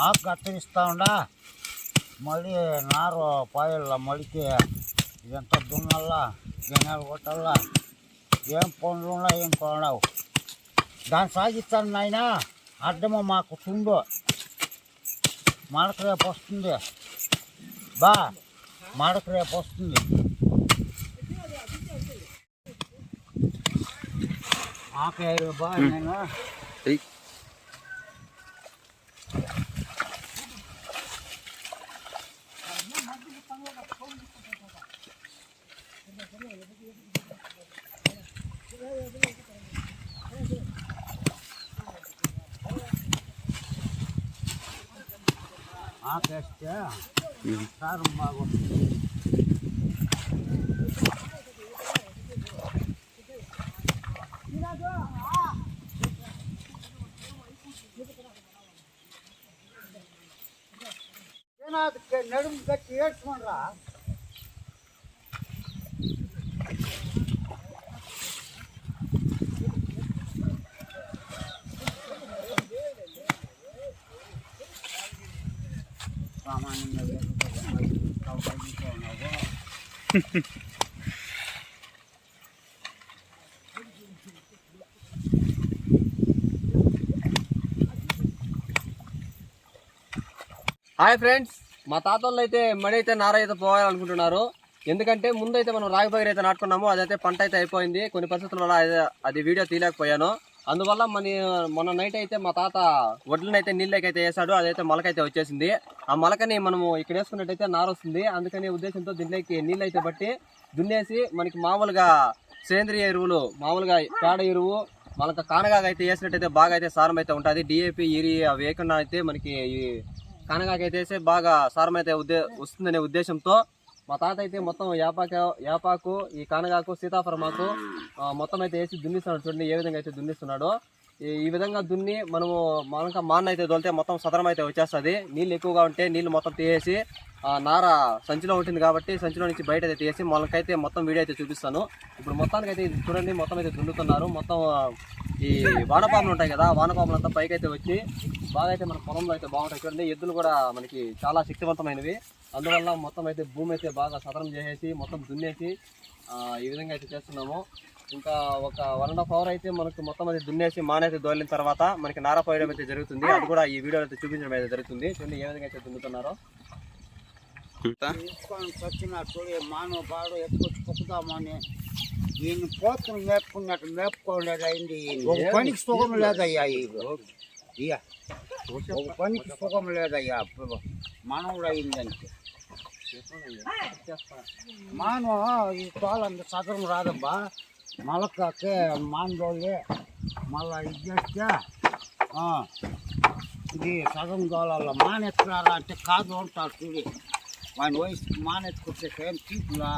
ఆకు కత్తిరిస్తూ ఉండా మళ్ళీ నారు పాయల్లో మడికి ఇదంతా దున్నల్లా జనాలు కొట్టల్లా ఏం పనులు ఉన్నాయి ఏం కొనడావు దాన్ని సాగిస్తాను నాయన అడ్డము మాకు తుండు మడక రేపు వస్తుంది బా మడక రేపు వస్తుంది ఆకాయ బా నేను ఆకేస్తే సారం బాగా వస్తుంది నడుము గట్టి ఏడ్చుకోండిరా సామాన్యంగా హాయ్ ఫ్రెండ్స్, మా తాతోళ్ళు అయితే మడి అయితే నార అయితే పోవాలనుకుంటున్నారు. ఎందుకంటే ముందైతే మనం రాగి పగిరి అయితే నాటుకున్నాము, అదైతే పంట అయితే అయిపోయింది. కొన్ని పరిస్థితుల వల్ల అది వీడియో తీయలేకపోయాను. అందువల్ల మొన్న నైట్ అయితే మా తాత వడ్లనైతే నీళ్ళకైతే వేసాడు, అదైతే మొలకైతే వచ్చేసింది. ఆ మొలకని మనము ఇక్కడ వేసుకున్నట్టయితే నార వస్తుంది. అందుకని ఉద్దేశంతో దీంట్లోకి నీళ్ళు అయితే బట్టి దున్నేసి మనకి మామూలుగా సేంద్రియ ఎరువులు, మామూలుగా పేడ ఎరువు మనకు కానగాగా అయితే వేసినట్టయితే బాగా అయితే సారం అయితే ఉంటుంది. డిఏపి యూరియా వేయకుండా అయితే మనకి ఈ కానగాకైతే బాగా సారం అయితే వస్తుందనే ఉద్దేశంతో మా తాత అయితే మొత్తం యాపాకు ఈ కానగాకు సీతాఫలమాకు మొత్తం అయితే వేసి దున్నిస్తున్నాడు. చూడండి ఏ విధంగా అయితే దున్నిస్తున్నాడో. ఈ విధంగా దున్ని మనకు మాన్న అయితే దొలితే మొత్తం సదరం అయితే వచ్చేస్తుంది. నీళ్ళు ఎక్కువగా ఉంటే నీళ్ళు మొత్తం తీసేసి నార సంచిలో ఉంటుంది కాబట్టి సంచిలో నుంచి బయట అయితే తీసి మనకైతే మొత్తం వీడియో అయితే చూపిస్తాను. ఇప్పుడు మొత్తానికి అయితే ఇది చూడండి, మొత్తం అయితే దున్నుతున్నారు. మొత్తం ఈ వానపాములు ఉంటాయి కదా, వానపాములు అంతా పైకి అయితే వచ్చి బాగా అయితే మన పొలంలో అయితే బాగుంటాయి. చూడండి ఎద్దులు కూడా మనకి చాలా శక్తివంతమైనవి. అందువల్ల మొత్తం అయితే భూమి అయితే బాగా సదరం చేసేసి మొత్తం దున్నేసి ఈ విధంగా అయితే చేస్తున్నాము. ఇంకా ఒక 1.5 hour అయితే మనకు మొత్తం అయితే దున్నేసి మానైతే దోలిన తర్వాత మనకి నార పోయడం అయితే జరుగుతుంది. అది కూడా ఈ వీడియోలో అయితే చూపించడం అయితే జరుగుతుంది. చూడండి ఏ విధంగా అయితే దున్నుతున్నారో. వచ్చినట్టు మానవ పాడు ఎత్తుకొచ్చి పొక్కుదామని ఈయన పోతును మేపుకున్నట్టు మేపుకోలేదు అయింది. ఒక పనికి సుఖం లేదయ్యా, ఇయ్యా ఒక పనికి సుఖం లేదయ్యా. మానవుడు అయిందంటే మానవ ఈ తోలంత సదరం రాదబ్బా. మలకే మానవులే మళ్ళా ఇది చేస్తే ఇది సగం దోళాల మానెత్తురారా అంటే కాదు ఉంటారు. చూడి వాని వయసుకి మానెత్తుకొచ్చే ఏం తీపులా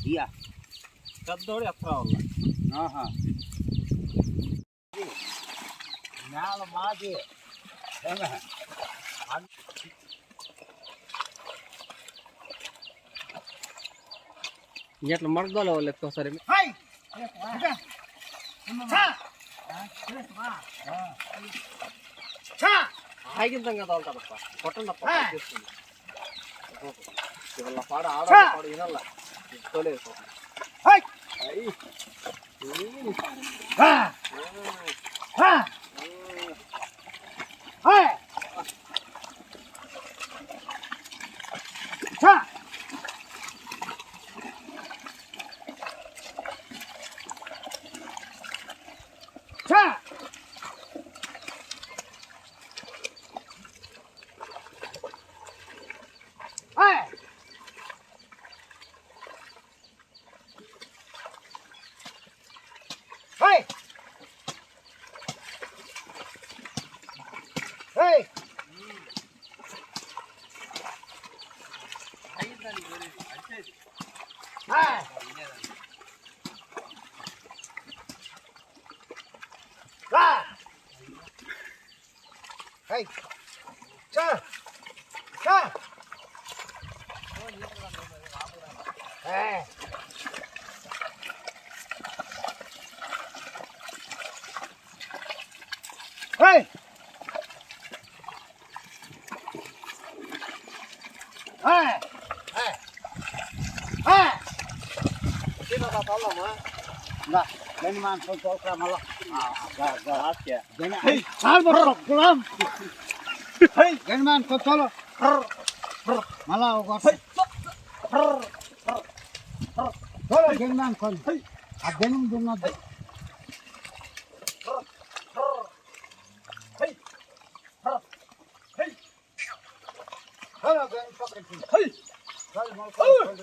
ఇయ్యా పెద్దోడు ఎత్తరావాల. నేల మాది ఇట్లా మడదోళ వాళ్ళు ఎత్తుకోసారి ఆగింతం కదా వెళ్తారప్ప కొట్టండప్ప చేస్తుంది. ఇవాళ పాడ ఆడ వినల్లా తోలేదు. Hey, sir, sir. Hey. Hey. Gani man kon tolka mala. Gani man kon tolo. Mala ogo. Tolo gani man kon. Adenum dunna. Hala gani paketi. Hala mal kon.